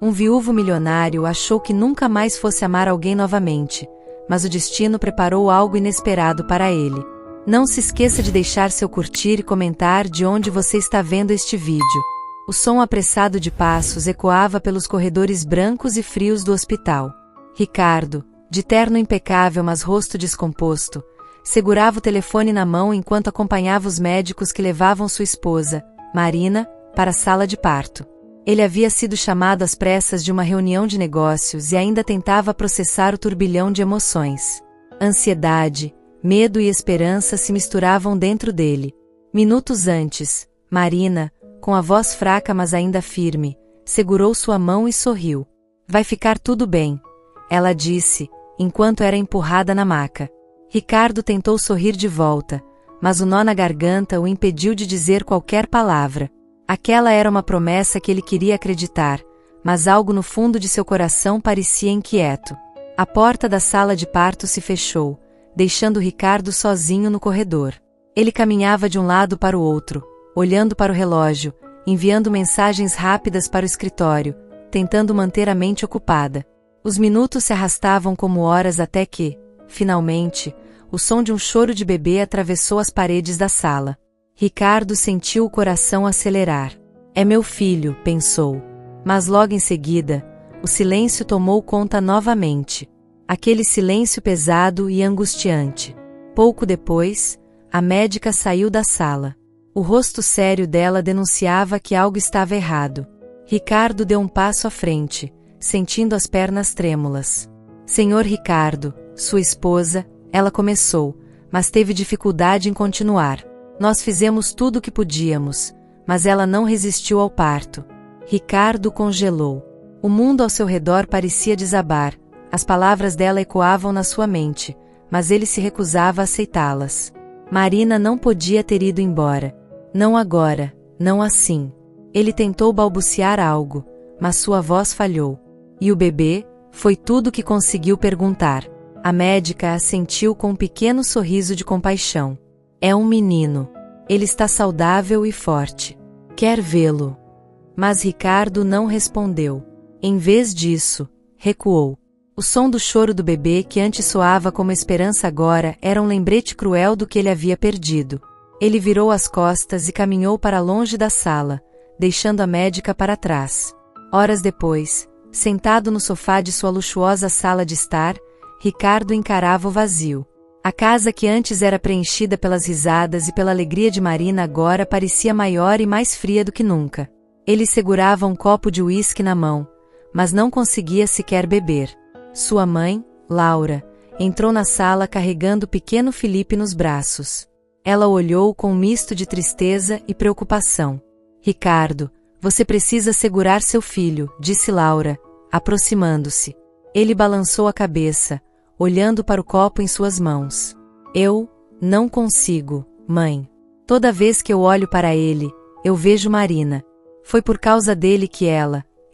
Um viúvo milionário achou que nunca mais fosse amar alguém novamente, mas o destino preparou algo inesperado para ele. Não se esqueça de deixar seu curtir e comentar de onde você está vendo este vídeo. O som apressado de passos ecoava pelos corredores brancos e frios do hospital. Ricardo, de terno impecável mas rosto descomposto, segurava o telefone na mão enquanto acompanhava os médicos que levavam sua esposa, Marina, para a sala de parto. Ele havia sido chamado às pressas de uma reunião de negócios e ainda tentava processar o turbilhão de emoções. Ansiedade, medo e esperança se misturavam dentro dele. Minutos antes, Marina, com a voz fraca mas ainda firme, segurou sua mão e sorriu. "Vai ficar tudo bem", ela disse, enquanto era empurrada na maca. Ricardo tentou sorrir de volta, mas o nó na garganta o impediu de dizer qualquer palavra. Aquela era uma promessa que ele queria acreditar, mas algo no fundo de seu coração parecia inquieto. A porta da sala de parto se fechou, deixando Ricardo sozinho no corredor. Ele caminhava de um lado para o outro, olhando para o relógio, enviando mensagens rápidas para o escritório, tentando manter a mente ocupada. Os minutos se arrastavam como horas até que, finalmente, o som de um choro de bebê atravessou as paredes da sala. Ricardo sentiu o coração acelerar. "É meu filho", pensou. Mas logo em seguida, o silêncio tomou conta novamente. Aquele silêncio pesado e angustiante. Pouco depois, a médica saiu da sala. O rosto sério dela denunciava que algo estava errado. Ricardo deu um passo à frente, sentindo as pernas trêmulas. "Senhor Ricardo, sua esposa", ela começou, mas teve dificuldade em continuar. "Nós fizemos tudo o que podíamos, mas ela não resistiu ao parto." Ricardo congelou. O mundo ao seu redor parecia desabar, as palavras dela ecoavam na sua mente, mas ele se recusava a aceitá-las. Marina não podia ter ido embora. Não agora, não assim. Ele tentou balbuciar algo, mas sua voz falhou. "E o bebê?", foi tudo que conseguiu perguntar. A médica assentiu com um pequeno sorriso de compaixão. "É um menino. Ele está saudável e forte. Quer vê-lo?" Mas Ricardo não respondeu. Em vez disso, recuou. O som do choro do bebê que antes soava como esperança agora era um lembrete cruel do que ele havia perdido. Ele virou as costas e caminhou para longe da sala, deixando a médica para trás. Horas depois, sentado no sofá de sua luxuosa sala de estar, Ricardo encarava o vazio. A casa que antes era preenchida pelas risadas e pela alegria de Marina agora parecia maior e mais fria do que nunca. Ele segurava um copo de uísque na mão, mas não conseguia sequer beber. Sua mãe, Laura, entrou na sala carregando o pequeno Felipe nos braços. Ela olhou com um misto de tristeza e preocupação. "Ricardo, você precisa segurar seu filho", disse Laura, aproximando-se. Ele balançou a cabeça, olhando para o copo em suas mãos. "Eu não consigo, mãe. Toda vez que eu olho para ele, eu vejo Marina. Foi por causa dele que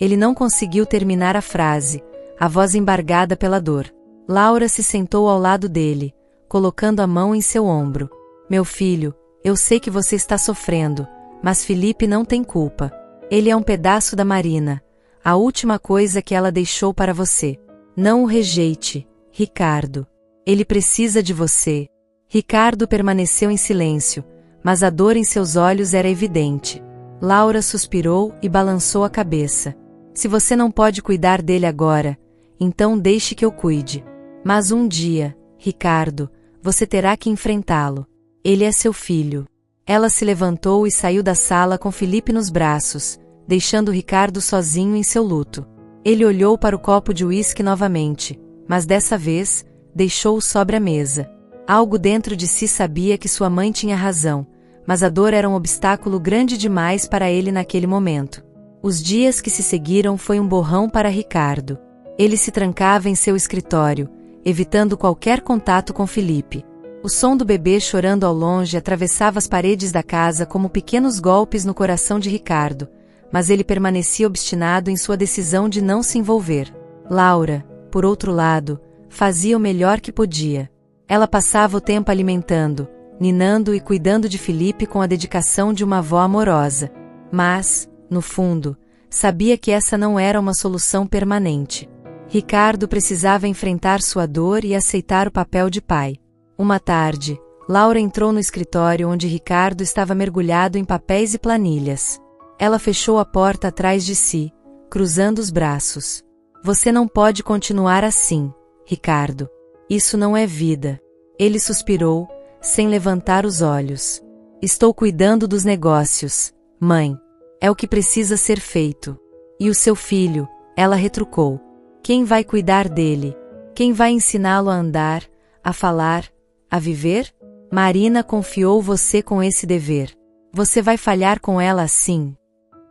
ele não conseguiu terminar a frase, a voz embargada pela dor. Laura se sentou ao lado dele, colocando a mão em seu ombro. "Meu filho, eu sei que você está sofrendo, mas Felipe não tem culpa. Ele é um pedaço da Marina, a última coisa que ela deixou para você. Não o rejeite, Ricardo. Ele precisa de você." Ricardo permaneceu em silêncio, mas a dor em seus olhos era evidente. Laura suspirou e balançou a cabeça. "Se você não pode cuidar dele agora, então deixe que eu cuide. Mas um dia, Ricardo, você terá que enfrentá-lo. Ele é seu filho." Ela se levantou e saiu da sala com Felipe nos braços, deixando Ricardo sozinho em seu luto. Ele olhou para o copo de uísque novamente, mas dessa vez, deixou-o sobre a mesa. Algo dentro de si sabia que sua mãe tinha razão, mas a dor era um obstáculo grande demais para ele naquele momento. Os dias que se seguiram foi um borrão para Ricardo. Ele se trancava em seu escritório, evitando qualquer contato com Felipe. O som do bebê chorando ao longe atravessava as paredes da casa como pequenos golpes no coração de Ricardo, mas ele permanecia obstinado em sua decisão de não se envolver. Laura, por outro lado, fazia o melhor que podia. Ela passava o tempo alimentando, ninando e cuidando de Felipe com a dedicação de uma avó amorosa. Mas, no fundo, Sabia que essa não era uma solução permanente. Ricardo precisava enfrentar sua dor e aceitar o papel de pai. Uma tarde, Laura entrou no escritório onde Ricardo estava mergulhado em papéis e planilhas. Ela fechou a porta atrás de si, cruzando os braços. Você não pode continuar assim, Ricardo. Isso não é vida. Ele suspirou, sem levantar os olhos. Estou cuidando dos negócios, mãe. É o que precisa ser feito. E o seu filho, ela retrucou. Quem vai cuidar dele? Quem vai ensiná-lo a andar, a falar, a viver? Marina confiou você com esse dever. Você vai falhar com ela assim?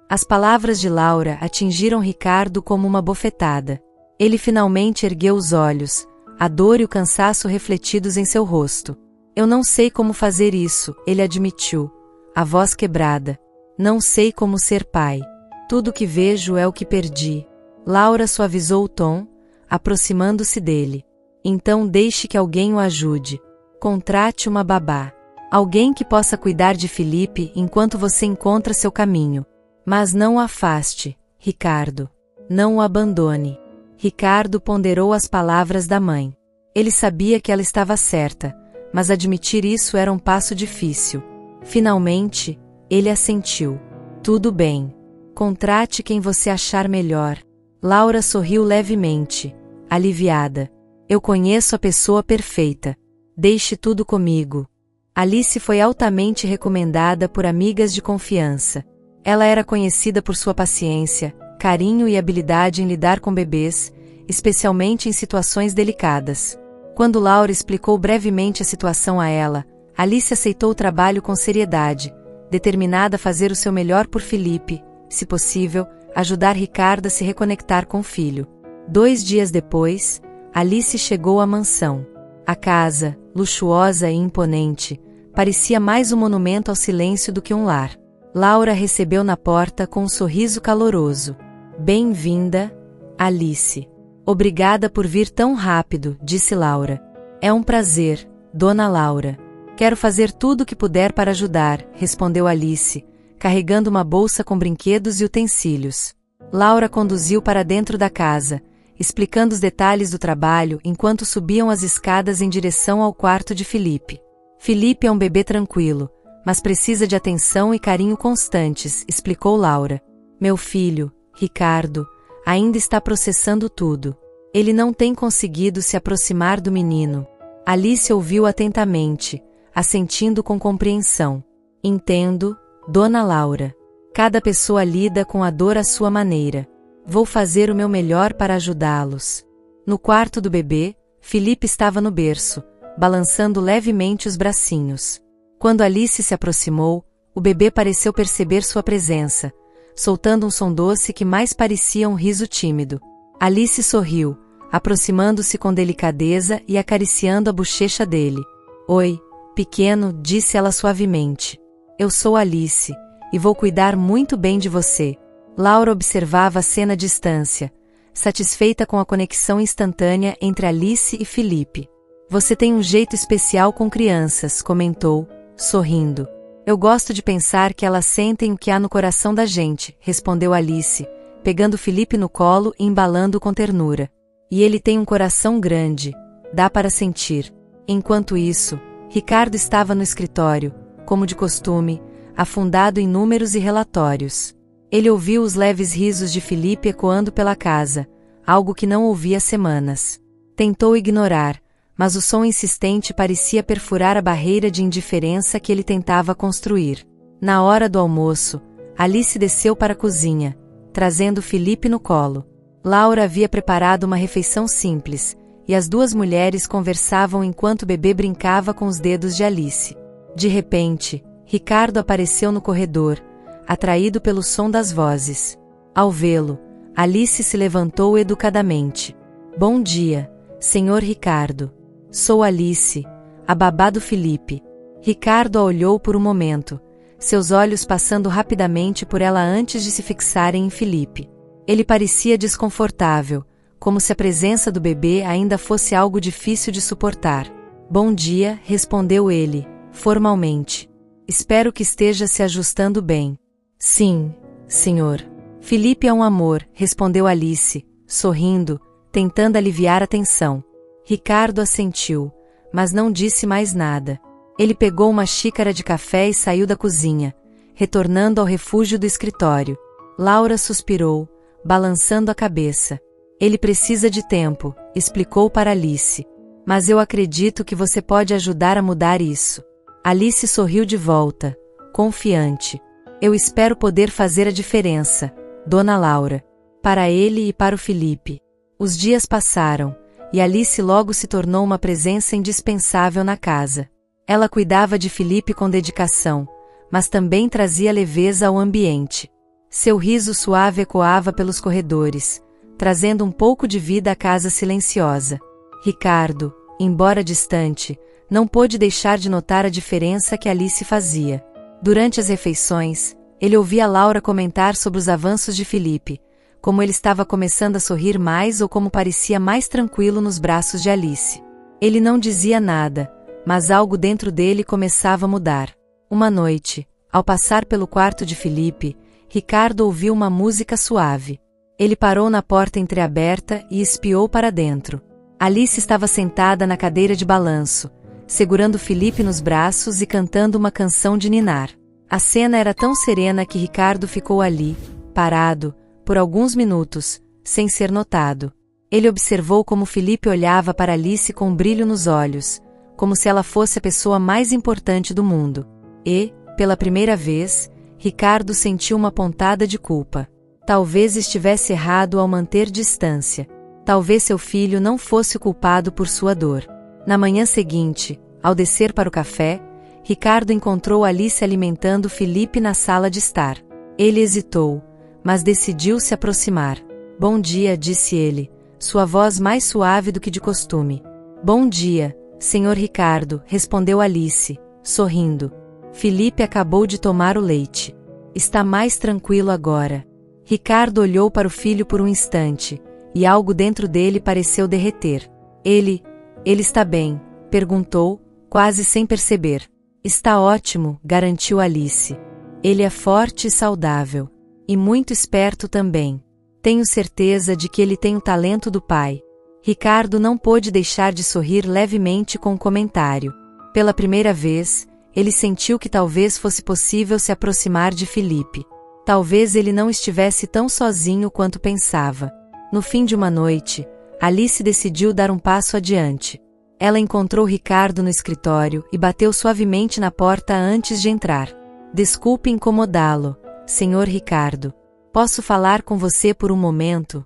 As palavras de Laura atingiram Ricardo como uma bofetada. Ele finalmente ergueu os olhos, a dor e o cansaço refletidos em seu rosto. Eu não sei como fazer isso, ele admitiu, a voz quebrada. Não sei como ser pai. Tudo o que vejo é o que perdi. Laura suavizou o tom, aproximando-se dele. Então deixe que alguém o ajude. Contrate uma babá. Alguém que possa cuidar de Felipe enquanto você encontra seu caminho. Mas não o afaste, Ricardo. Não o abandone. Ricardo ponderou as palavras da mãe. Ele sabia que ela estava certa, mas admitir isso era um passo difícil. Finalmente, ele assentiu. Tudo bem. Contrate quem você achar melhor. Laura sorriu levemente, aliviada. Eu conheço a pessoa perfeita. Deixe tudo comigo. Alice foi altamente recomendada por amigas de confiança. Ela era conhecida por sua paciência, carinho e habilidade em lidar com bebês, especialmente em situações delicadas. Quando Laura explicou brevemente a situação a ela, Alice aceitou o trabalho com seriedade, determinada a fazer o seu melhor por Felipe, se possível, ajudar Ricardo a se reconectar com o filho. 2 dias depois, Alice chegou à mansão. A casa, luxuosa e imponente, parecia mais um monumento ao silêncio do que um lar. Laura recebeu na porta com um sorriso caloroso. Bem-vinda, Alice. Obrigada por vir tão rápido, disse Laura. É um prazer, Dona Laura. Quero fazer tudo o que puder para ajudar, respondeu Alice, carregando uma bolsa com brinquedos e utensílios. Laura conduziu para dentro da casa, explicando os detalhes do trabalho enquanto subiam as escadas em direção ao quarto de Felipe. Felipe é um bebê tranquilo, mas precisa de atenção e carinho constantes, explicou Laura. Meu filho, Ricardo, ainda está processando tudo. Ele não tem conseguido se aproximar do menino. Alice ouviu atentamente, assentindo com compreensão. Entendo, Dona Laura. Cada pessoa lida com a dor à sua maneira. Vou fazer o meu melhor para ajudá-los. No quarto do bebê, Felipe estava no berço, balançando levemente os bracinhos. Quando Alice se aproximou, o bebê pareceu perceber sua presença, soltando um som doce que mais parecia um riso tímido. Alice sorriu, aproximando-se com delicadeza e acariciando a bochecha dele. Oi, pequeno, disse ela suavemente. Eu sou Alice, e vou cuidar muito bem de você. Laura observava a cena à distância, satisfeita com a conexão instantânea entre Alice e Felipe. Você tem um jeito especial com crianças, comentou, sorrindo. Eu gosto de pensar que elas sentem o que há no coração da gente, respondeu Alice, pegando Felipe no colo e embalando-o com ternura. E ele tem um coração grande, dá para sentir. Enquanto isso, Ricardo estava no escritório, como de costume, afundado em números e relatórios. Ele ouviu os leves risos de Felipe ecoando pela casa, algo que não ouvia há semanas. Tentou ignorar, mas o som insistente parecia perfurar a barreira de indiferença que ele tentava construir. Na hora do almoço, Alice desceu para a cozinha, trazendo Felipe no colo. Laura havia preparado uma refeição simples, e as duas mulheres conversavam enquanto o bebê brincava com os dedos de Alice. De repente, Ricardo apareceu no corredor, atraído pelo som das vozes. Ao vê-lo, Alice se levantou educadamente. Bom dia, Sr. Ricardo. Sou Alice, a babá do Felipe. Ricardo a olhou por um momento, seus olhos passando rapidamente por ela antes de se fixarem em Felipe. Ele parecia desconfortável, como se a presença do bebê ainda fosse algo difícil de suportar. Bom dia, respondeu ele, formalmente. Espero que esteja se ajustando bem. Sim, senhor. Felipe é um amor, respondeu Alice, sorrindo, tentando aliviar a tensão. Ricardo assentiu, mas não disse mais nada. Ele pegou uma xícara de café e saiu da cozinha, retornando ao refúgio do escritório. Laura suspirou, balançando a cabeça. Ele precisa de tempo, explicou para Alice. Mas eu acredito que você pode ajudar a mudar isso. Alice sorriu de volta, confiante. Eu espero poder fazer a diferença, Dona Laura. Para ele e para o Felipe. Os dias passaram, e Alice logo se tornou uma presença indispensável na casa. Ela cuidava de Felipe com dedicação, mas também trazia leveza ao ambiente. Seu riso suave ecoava pelos corredores, trazendo um pouco de vida à casa silenciosa. Ricardo, embora distante, não pôde deixar de notar a diferença que Alice fazia. Durante as refeições, ele ouvia Laura comentar sobre os avanços de Felipe, como ele estava começando a sorrir mais ou como parecia mais tranquilo nos braços de Alice. Ele não dizia nada, mas algo dentro dele começava a mudar. Uma noite, ao passar pelo quarto de Felipe, Ricardo ouviu uma música suave. Ele parou na porta entreaberta e espiou para dentro. Alice estava sentada na cadeira de balanço, segurando Felipe nos braços e cantando uma canção de ninar. A cena era tão serena que Ricardo ficou ali, parado, por alguns minutos, sem ser notado. Ele observou como Felipe olhava para Alice com um brilho nos olhos, como se ela fosse a pessoa mais importante do mundo. E, pela primeira vez, Ricardo sentiu uma pontada de culpa. Talvez estivesse errado ao manter distância. Talvez seu filho não fosse o culpado por sua dor. Na manhã seguinte, ao descer para o café, Ricardo encontrou Alice alimentando Felipe na sala de estar. Ele hesitou, mas decidiu se aproximar. Bom dia, disse ele, sua voz mais suave do que de costume. Bom dia, senhor Ricardo, respondeu Alice, sorrindo. Felipe acabou de tomar o leite. Está mais tranquilo agora. Ricardo olhou para o filho por um instante, e algo dentro dele pareceu derreter. Ele está bem? Perguntou, quase sem perceber. Está ótimo, garantiu Alice. Ele é forte e saudável. E muito esperto também. Tenho certeza de que ele tem o talento do pai. Ricardo não pôde deixar de sorrir levemente com o comentário. Pela primeira vez, ele sentiu que talvez fosse possível se aproximar de Felipe. Talvez ele não estivesse tão sozinho quanto pensava. No fim de uma noite, Alice decidiu dar um passo adiante. Ela encontrou Ricardo no escritório e bateu suavemente na porta antes de entrar. Desculpe incomodá-lo, senhor Ricardo. Posso falar com você por um momento?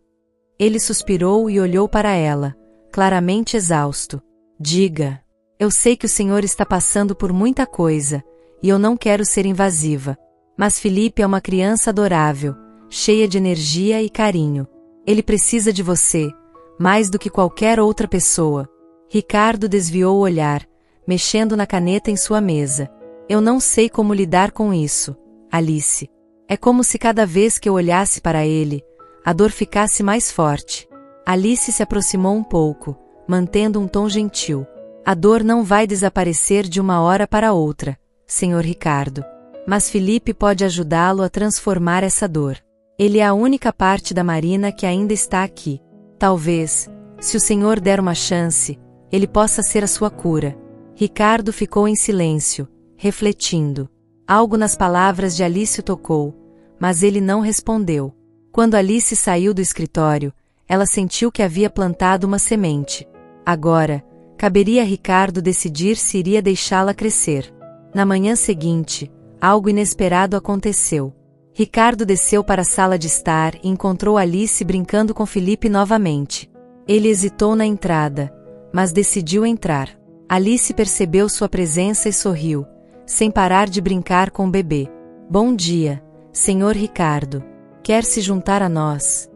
Ele suspirou e olhou para ela, claramente exausto. Diga. Eu sei que o senhor está passando por muita coisa, e eu não quero ser invasiva. Mas Felipe é uma criança adorável, cheia de energia e carinho. Ele precisa de você, mais do que qualquer outra pessoa. Ricardo desviou o olhar, mexendo na caneta em sua mesa. Eu não sei como lidar com isso, Alice. É como se cada vez que eu olhasse para ele, a dor ficasse mais forte. Alice se aproximou um pouco, mantendo um tom gentil. A dor não vai desaparecer de uma hora para outra, senhor Ricardo. Mas Felipe pode ajudá-lo a transformar essa dor. Ele é a única parte da Marina que ainda está aqui. Talvez, se o senhor der uma chance, ele possa ser a sua cura. Ricardo ficou em silêncio, refletindo. Algo nas palavras de Alice o tocou, mas ele não respondeu. Quando Alice saiu do escritório, ela sentiu que havia plantado uma semente. Agora, caberia a Ricardo decidir se iria deixá-la crescer. Na manhã seguinte, algo inesperado aconteceu. Ricardo desceu para a sala de estar e encontrou Alice brincando com Felipe novamente. Ele hesitou na entrada, mas decidiu entrar. Alice percebeu sua presença e sorriu, sem parar de brincar com o bebê. Bom dia, senhor Ricardo. Quer se juntar a nós?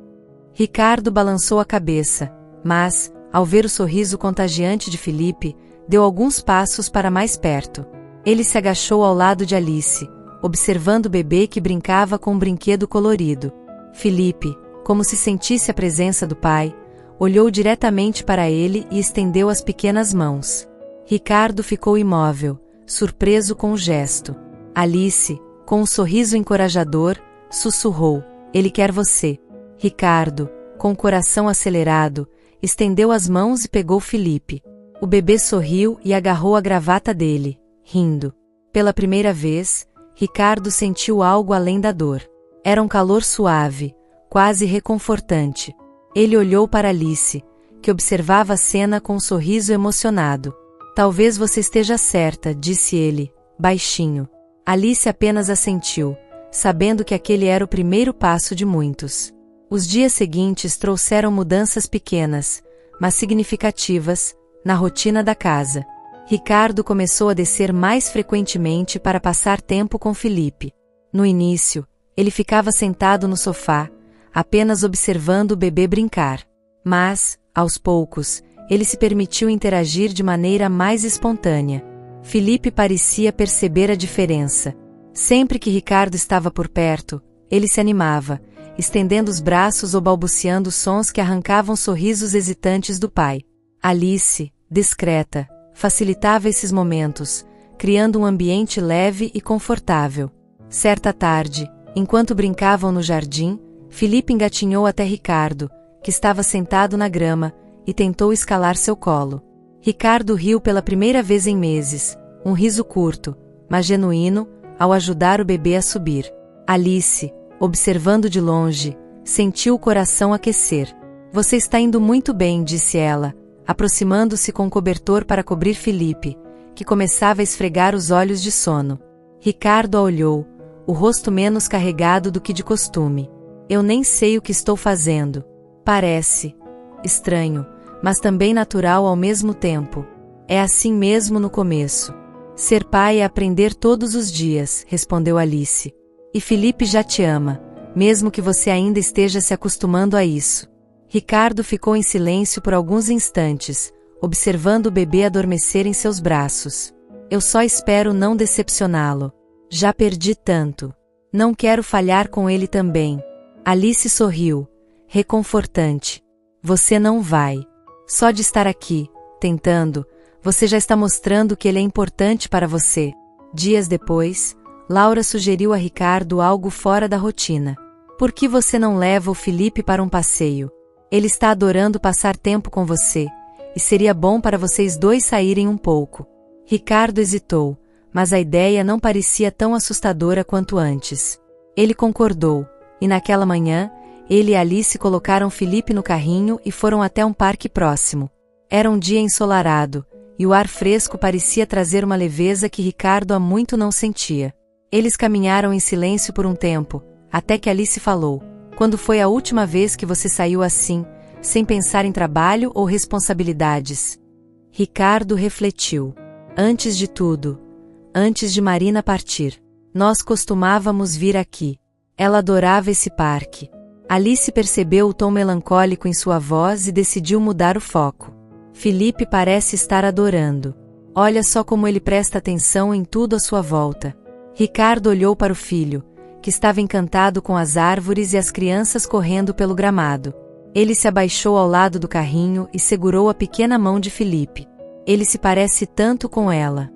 Ricardo balançou a cabeça, mas, ao ver o sorriso contagiante de Felipe, deu alguns passos para mais perto. Ele se agachou ao lado de Alice, observando o bebê que brincava com um brinquedo colorido. Felipe, como se sentisse a presença do pai, olhou diretamente para ele e estendeu as pequenas mãos. Ricardo ficou imóvel, surpreso com o gesto. Alice, com um sorriso encorajador, sussurrou: Ele quer você. Ricardo, com o coração acelerado, estendeu as mãos e pegou Felipe. O bebê sorriu e agarrou a gravata dele, rindo. Pela primeira vez, Ricardo sentiu algo além da dor. Era um calor suave, quase reconfortante. Ele olhou para Alice, que observava a cena com um sorriso emocionado. Talvez você esteja certa, disse ele, baixinho. Alice apenas assentiu, sabendo que aquele era o primeiro passo de muitos. Os dias seguintes trouxeram mudanças pequenas, mas significativas, na rotina da casa. Ricardo começou a descer mais frequentemente para passar tempo com Felipe. No início, ele ficava sentado no sofá, apenas observando o bebê brincar. Mas, aos poucos, ele se permitiu interagir de maneira mais espontânea. Felipe parecia perceber a diferença. Sempre que Ricardo estava por perto, ele se animava, estendendo os braços ou balbuciando sons que arrancavam sorrisos hesitantes do pai. Alice, discreta, facilitava esses momentos, criando um ambiente leve e confortável. Certa tarde, enquanto brincavam no jardim, Felipe engatinhou até Ricardo, que estava sentado na grama, e tentou escalar seu colo. Ricardo riu pela primeira vez em meses, um riso curto, mas genuíno, ao ajudar o bebê a subir. Alice, observando de longe, sentiu o coração aquecer. Você está indo muito bem, disse ela, aproximando-se com o cobertor para cobrir Felipe, que começava a esfregar os olhos de sono. Ricardo a olhou, o rosto menos carregado do que de costume. Eu nem sei o que estou fazendo. Parece estranho, mas também natural ao mesmo tempo. É assim mesmo no começo. Ser pai é aprender todos os dias, respondeu Alice. E Felipe já te ama, mesmo que você ainda esteja se acostumando a isso. Ricardo ficou em silêncio por alguns instantes, observando o bebê adormecer em seus braços. Eu só espero não decepcioná-lo. Já perdi tanto. Não quero falhar com ele também. Alice sorriu, reconfortante. Você não vai. Só de estar aqui, tentando, você já está mostrando que ele é importante para você. Dias depois, Laura sugeriu a Ricardo algo fora da rotina. Por que você não leva o Felipe para um passeio? Ele está adorando passar tempo com você, e seria bom para vocês dois saírem um pouco. Ricardo hesitou, mas a ideia não parecia tão assustadora quanto antes. Ele concordou, e naquela manhã, ele e Alice colocaram Felipe no carrinho e foram até um parque próximo. Era um dia ensolarado, e o ar fresco parecia trazer uma leveza que Ricardo há muito não sentia. Eles caminharam em silêncio por um tempo, até que Alice falou: quando foi a última vez que você saiu assim, sem pensar em trabalho ou responsabilidades? Ricardo refletiu. Antes de tudo, antes de Marina partir, nós costumávamos vir aqui. Ela adorava esse parque. Alice percebeu o tom melancólico em sua voz e decidiu mudar o foco. Felipe parece estar adorando. Olha só como ele presta atenção em tudo à sua volta. Ricardo olhou para o filho, que estava encantado com as árvores e as crianças correndo pelo gramado. Ele se abaixou ao lado do carrinho e segurou a pequena mão de Felipe. Ele se parece tanto com ela.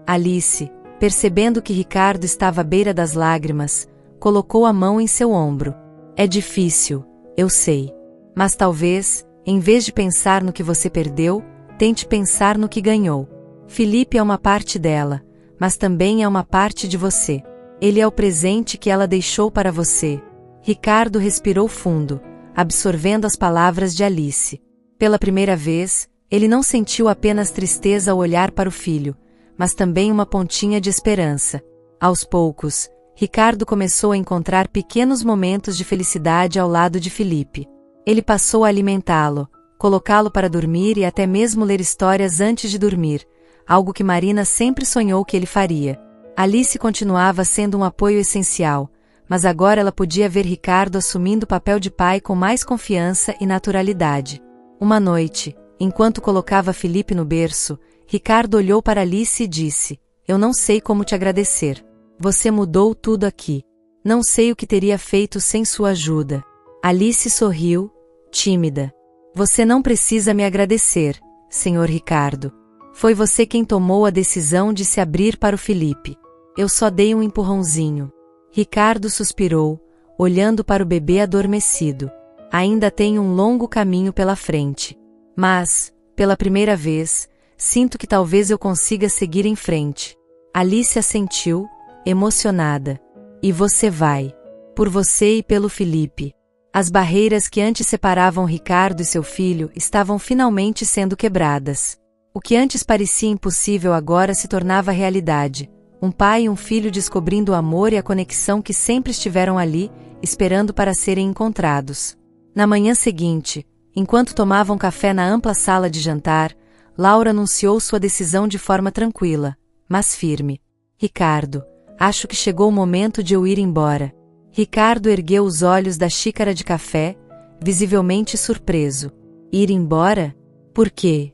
Alice, percebendo que Ricardo estava à beira das lágrimas, colocou a mão em seu ombro. É difícil, eu sei. Mas talvez, em vez de pensar no que você perdeu, tente pensar no que ganhou. Felipe é uma parte dela, mas também é uma parte de você. Ele é o presente que ela deixou para você. Ricardo respirou fundo, absorvendo as palavras de Alice. Pela primeira vez, ele não sentiu apenas tristeza ao olhar para o filho, mas também uma pontinha de esperança. Aos poucos, Ricardo começou a encontrar pequenos momentos de felicidade ao lado de Felipe. Ele passou a alimentá-lo, colocá-lo para dormir e até mesmo ler histórias antes de dormir, algo que Marina sempre sonhou que ele faria. Alice continuava sendo um apoio essencial, mas agora ela podia ver Ricardo assumindo o papel de pai com mais confiança e naturalidade. Uma noite, enquanto colocava Felipe no berço, Ricardo olhou para Alice e disse: eu não sei como te agradecer. Você mudou tudo aqui. Não sei o que teria feito sem sua ajuda. Alice sorriu, tímida. Você não precisa me agradecer, Sr. Ricardo. Foi você quem tomou a decisão de se abrir para o Felipe. Eu só dei um empurrãozinho. Ricardo suspirou, olhando para o bebê adormecido. Ainda tenho um longo caminho pela frente. Mas, pela primeira vez, sinto que talvez eu consiga seguir em frente. Alice assentiu, emocionada. E você vai. Por você e pelo Felipe. As barreiras que antes separavam Ricardo e seu filho estavam finalmente sendo quebradas. O que antes parecia impossível agora se tornava realidade. Um pai e um filho descobrindo o amor e a conexão que sempre estiveram ali, esperando para serem encontrados. Na manhã seguinte, enquanto tomavam café na ampla sala de jantar, Laura anunciou sua decisão de forma tranquila, mas firme. Ricardo, acho que chegou o momento de eu ir embora. Ricardo ergueu os olhos da xícara de café, visivelmente surpreso. Ir embora? Por quê?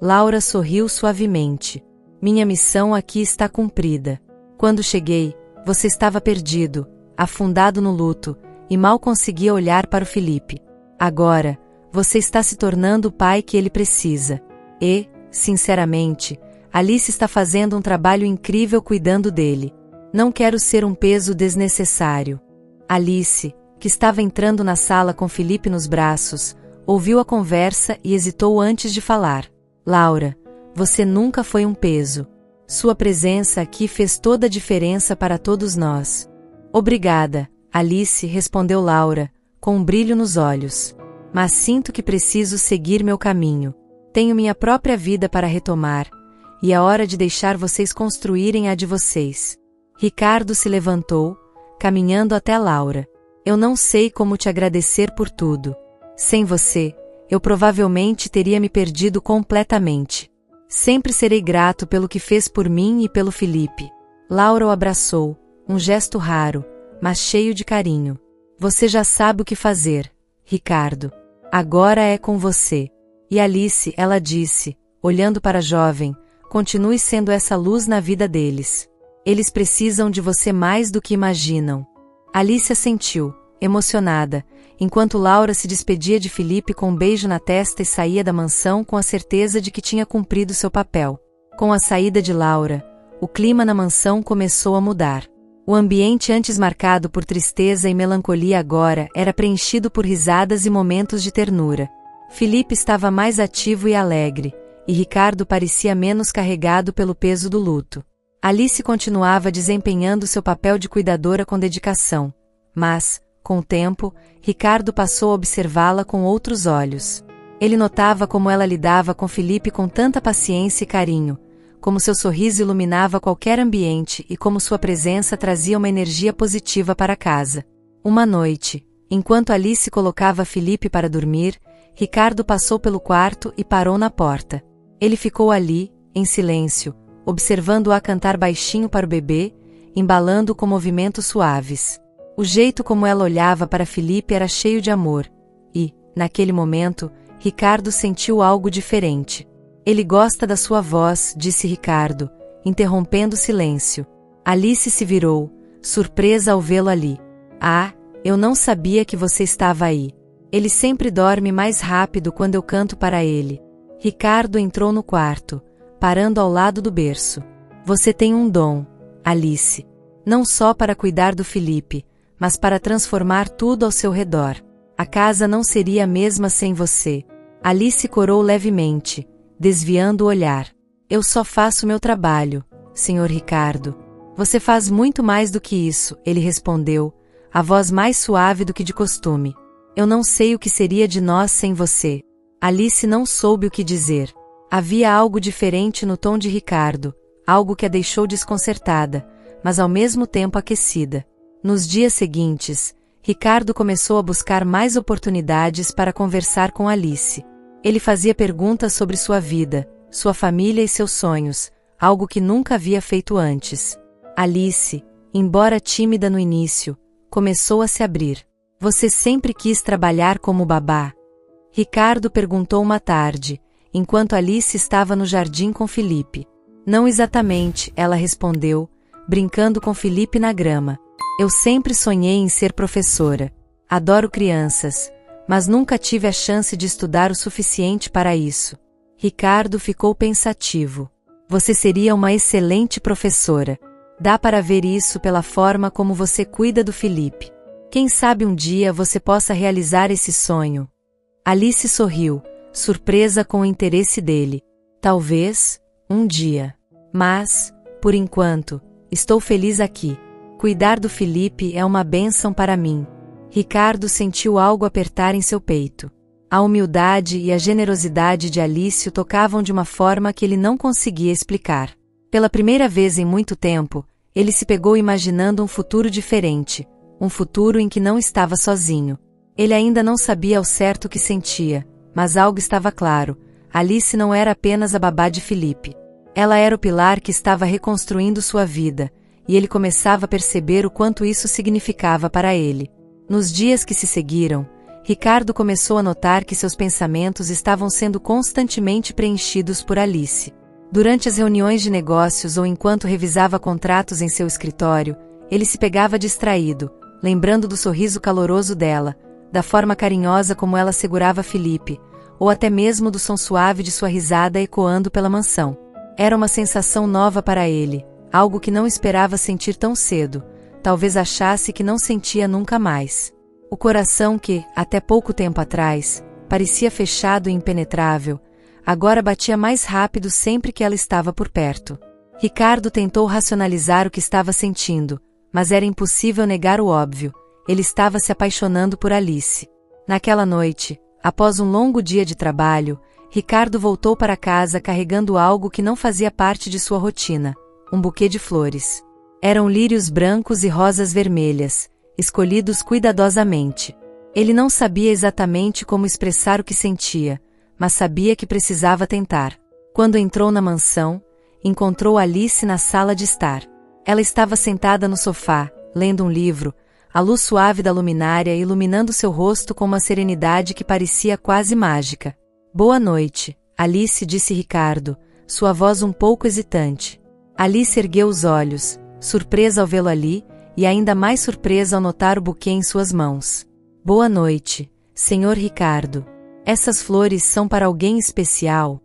Laura sorriu suavemente. Minha missão aqui está cumprida. Quando cheguei, você estava perdido, afundado no luto, e mal conseguia olhar para o Felipe. Agora, você está se tornando o pai que ele precisa. E, sinceramente, Alice está fazendo um trabalho incrível cuidando dele. Não quero ser um peso desnecessário. Alice, que estava entrando na sala com Felipe nos braços, ouviu a conversa e hesitou antes de falar. Laura, você nunca foi um peso. Sua presença aqui fez toda a diferença para todos nós. Obrigada, Alice, respondeu Laura, com um brilho nos olhos. Mas sinto que preciso seguir meu caminho. Tenho minha própria vida para retomar, e é hora de deixar vocês construírem a de vocês. Ricardo se levantou, caminhando até Laura. Eu não sei como te agradecer por tudo. Sem você, eu provavelmente teria me perdido completamente. Sempre serei grato pelo que fez por mim e pelo Felipe. Laura o abraçou, um gesto raro, mas cheio de carinho. Você já sabe o que fazer, Ricardo. Agora é com você. E Alice, ela disse, olhando para a jovem, continue sendo essa luz na vida deles. Eles precisam de você mais do que imaginam. Alice assentiu, emocionada, enquanto Laura se despedia de Felipe com um beijo na testa e saía da mansão com a certeza de que tinha cumprido seu papel. Com a saída de Laura, o clima na mansão começou a mudar. O ambiente antes marcado por tristeza e melancolia agora era preenchido por risadas e momentos de ternura. Felipe estava mais ativo e alegre, e Ricardo parecia menos carregado pelo peso do luto. Alice continuava desempenhando seu papel de cuidadora com dedicação, mas, com o tempo, Ricardo passou a observá-la com outros olhos. Ele notava como ela lidava com Felipe com tanta paciência e carinho, como seu sorriso iluminava qualquer ambiente e como sua presença trazia uma energia positiva para casa. Uma noite, enquanto Alice colocava Felipe para dormir, Ricardo passou pelo quarto e parou na porta. Ele ficou ali, em silêncio, observando-a cantar baixinho para o bebê, embalando-o com movimentos suaves. O jeito como ela olhava para Felipe era cheio de amor, e, naquele momento, Ricardo sentiu algo diferente. Ele gosta da sua voz, disse Ricardo, interrompendo o silêncio. Alice se virou, surpresa ao vê-lo ali. Ah, eu não sabia que você estava aí. Ele sempre dorme mais rápido quando eu canto para ele. Ricardo entrou no quarto, parando ao lado do berço. Você tem um dom, Alice. Não só para cuidar do Felipe, mas para transformar tudo ao seu redor. A casa não seria a mesma sem você. Alice corou levemente, desviando o olhar. Eu só faço meu trabalho, Sr. Ricardo. Você faz muito mais do que isso, ele respondeu, a voz mais suave do que de costume. Eu não sei o que seria de nós sem você. Alice não soube o que dizer. Havia algo diferente no tom de Ricardo, algo que a deixou desconcertada, mas ao mesmo tempo aquecida. Nos dias seguintes, Ricardo começou a buscar mais oportunidades para conversar com Alice. Ele fazia perguntas sobre sua vida, sua família e seus sonhos, algo que nunca havia feito antes. Alice, embora tímida no início, começou a se abrir. Você sempre quis trabalhar como babá? Ricardo perguntou uma tarde, enquanto Alice estava no jardim com Felipe. Não exatamente, ela respondeu, brincando com Felipe na grama. Eu sempre sonhei em ser professora. Adoro crianças, mas nunca tive a chance de estudar o suficiente para isso. Ricardo ficou pensativo. Você seria uma excelente professora. Dá para ver isso pela forma como você cuida do Felipe. Quem sabe um dia você possa realizar esse sonho. Alice sorriu, surpresa com o interesse dele. Talvez, um dia. Mas, por enquanto, estou feliz aqui. Cuidar do Felipe é uma bênção para mim. Ricardo sentiu algo apertar em seu peito. A humildade e a generosidade de Alice o tocavam de uma forma que ele não conseguia explicar. Pela primeira vez em muito tempo, ele se pegou imaginando um futuro diferente, um futuro em que não estava sozinho. Ele ainda não sabia ao certo o que sentia, mas algo estava claro: Alice não era apenas a babá de Felipe. Ela era o pilar que estava reconstruindo sua vida, e ele começava a perceber o quanto isso significava para ele. Nos dias que se seguiram, Ricardo começou a notar que seus pensamentos estavam sendo constantemente preenchidos por Alice. Durante as reuniões de negócios ou enquanto revisava contratos em seu escritório, ele se pegava distraído, lembrando do sorriso caloroso dela, da forma carinhosa como ela segurava Felipe, ou até mesmo do som suave de sua risada ecoando pela mansão. Era uma sensação nova para ele, algo que não esperava sentir tão cedo, talvez achasse que não sentia nunca mais. O coração que, até pouco tempo atrás, parecia fechado e impenetrável, agora batia mais rápido sempre que ela estava por perto. Ricardo tentou racionalizar o que estava sentindo, mas era impossível negar o óbvio: ele estava se apaixonando por Alice. Naquela noite, após um longo dia de trabalho, Ricardo voltou para casa carregando algo que não fazia parte de sua rotina: um buquê de flores. Eram lírios brancos e rosas vermelhas, escolhidos cuidadosamente. Ele não sabia exatamente como expressar o que sentia, mas sabia que precisava tentar. Quando entrou na mansão, encontrou Alice na sala de estar. Ela estava sentada no sofá, lendo um livro, a luz suave da luminária iluminando seu rosto com uma serenidade que parecia quase mágica. "Boa noite", Alice disse Ricardo, sua voz um pouco hesitante. Alice ergueu os olhos, surpresa ao vê-lo ali, e ainda mais surpresa ao notar o buquê em suas mãos. "Boa noite, Sr. Ricardo. Essas flores são para alguém especial?"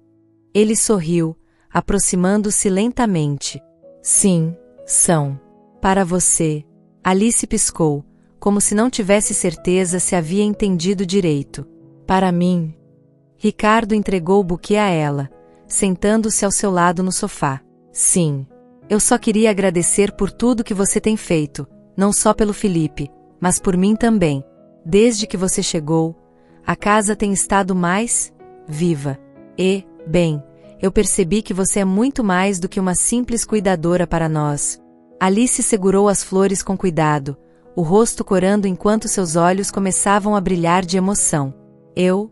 Ele sorriu, aproximando-se lentamente. "Sim, são. Para você." Alice piscou, como se não tivesse certeza se havia entendido direito. "Para mim." Ricardo entregou o buquê a ela, sentando-se ao seu lado no sofá. "Sim. Eu só queria agradecer por tudo que você tem feito, não só pelo Felipe, mas por mim também. Desde que você chegou, a casa tem estado mais viva. E, bem, eu percebi que você é muito mais do que uma simples cuidadora para nós." Alice segurou as flores com cuidado, o rosto corando enquanto seus olhos começavam a brilhar de emoção. Eu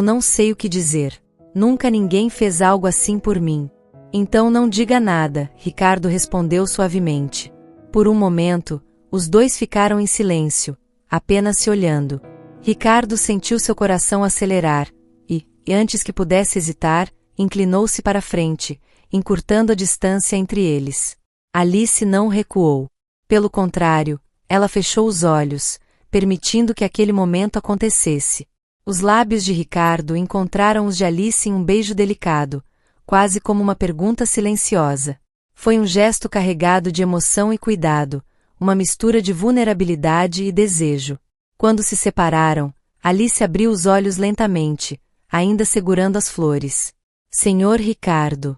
não sei o que dizer. Nunca ninguém fez algo assim por mim." "Então não diga nada", Ricardo respondeu suavemente. Por um momento, os dois ficaram em silêncio, apenas se olhando. Ricardo sentiu seu coração acelerar, e antes que pudesse hesitar, inclinou-se para frente, encurtando a distância entre eles. Alice não recuou. Pelo contrário, ela fechou os olhos, permitindo que aquele momento acontecesse. Os lábios de Ricardo encontraram os de Alice em um beijo delicado, quase como uma pergunta silenciosa. Foi um gesto carregado de emoção e cuidado, uma mistura de vulnerabilidade e desejo. Quando se separaram, Alice abriu os olhos lentamente, ainda segurando as flores. "Senhor Ricardo."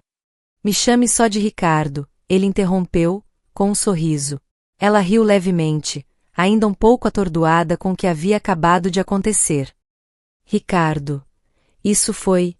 "Me chame só de Ricardo", ele interrompeu, com um sorriso. Ela riu levemente, ainda um pouco atordoada com o que havia acabado de acontecer. "Ricardo. Isso foi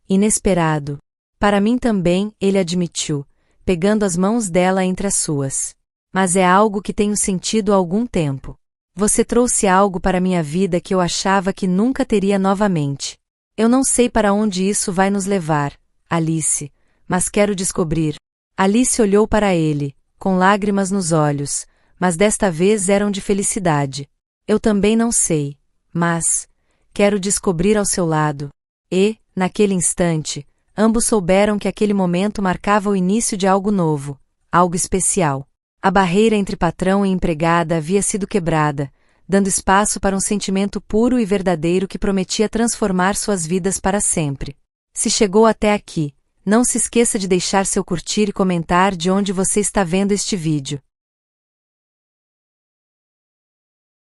inesperado. Para mim também", ele admitiu, pegando as mãos dela entre as suas. "Mas é algo que tenho sentido há algum tempo. Você trouxe algo para minha vida que eu achava que nunca teria novamente. Eu não sei para onde isso vai nos levar, Alice, mas quero descobrir." Alice olhou para ele, com lágrimas nos olhos, mas desta vez eram de felicidade. "Eu também não sei, mas quero descobrir ao seu lado." E, naquele instante, ambos souberam que aquele momento marcava o início de algo novo, algo especial. A barreira entre patrão e empregada havia sido quebrada, dando espaço para um sentimento puro e verdadeiro que prometia transformar suas vidas para sempre. Se chegou até aqui, não se esqueça de deixar seu curtir e comentar de onde você está vendo este vídeo.